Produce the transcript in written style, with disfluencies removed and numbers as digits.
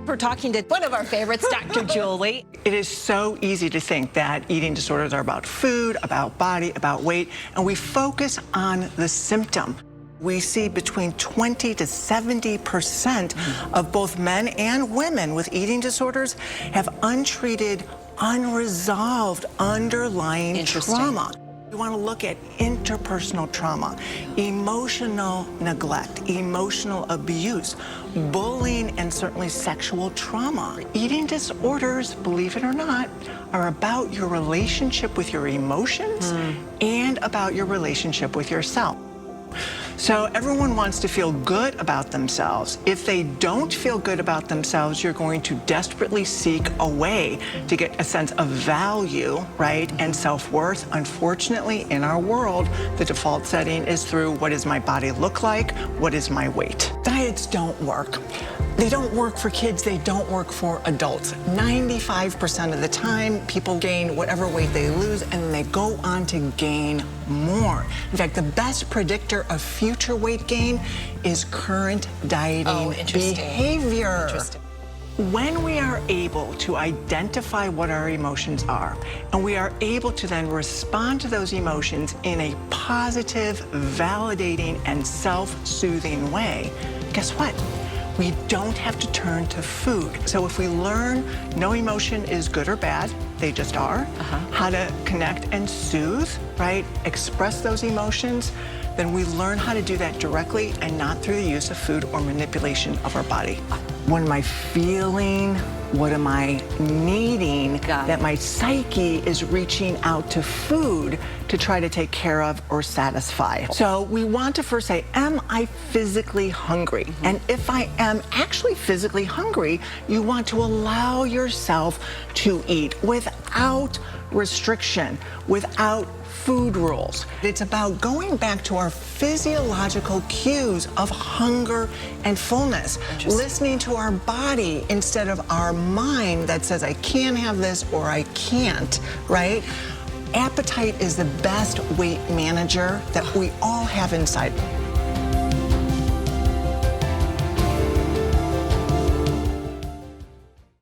We're talking to one of our favorites, Dr. Julie. It is so easy to think that eating disorders are about food, about body, about weight, and we focus on the symptom. We see between 20 to 70% of both men and women with eating disorders have untreated, unresolved underlying trauma. We want to look at interpersonal trauma, emotional neglect, emotional abuse, bullying, and certainly sexual trauma. Eating disorders, believe it or not, are about your relationship with your emotions and about your relationship with yourself. So everyone wants to feel good about themselves. If they don't feel good about themselves, you're going to desperately seek a way to get a sense of value, right, and self-worth. Unfortunately, in our world, the default setting is through what does my body look like, what is my weight. Diets don't work. They don't work for kids, they don't work for adults. 95% of the time, people gain whatever weight they lose and then they go on to gain more. In fact, the best predictor of future weight gain is current dieting behavior. When we are able to identify what our emotions are, and we are able to then respond to those emotions in a positive, validating, and self-soothing way, guess what? We don't have to turn to food. So if we learn no emotion is good or bad, they just are, how to connect and soothe, right? Express those emotions, then we learn how to do that directly and not through the use of food or manipulation of our body. What am I feeling? What am I needing that my psyche is reaching out to food to try to take care of or satisfy? So we want to first say, am I physically hungry? And if I am actually physically hungry, you want to allow yourself to eat without restriction, without food rules. It's about going back to our physiological cues of hunger and fullness, listening to our body instead of our mind that says I can have this or I can't, right? Appetite is the best weight manager that we all have inside.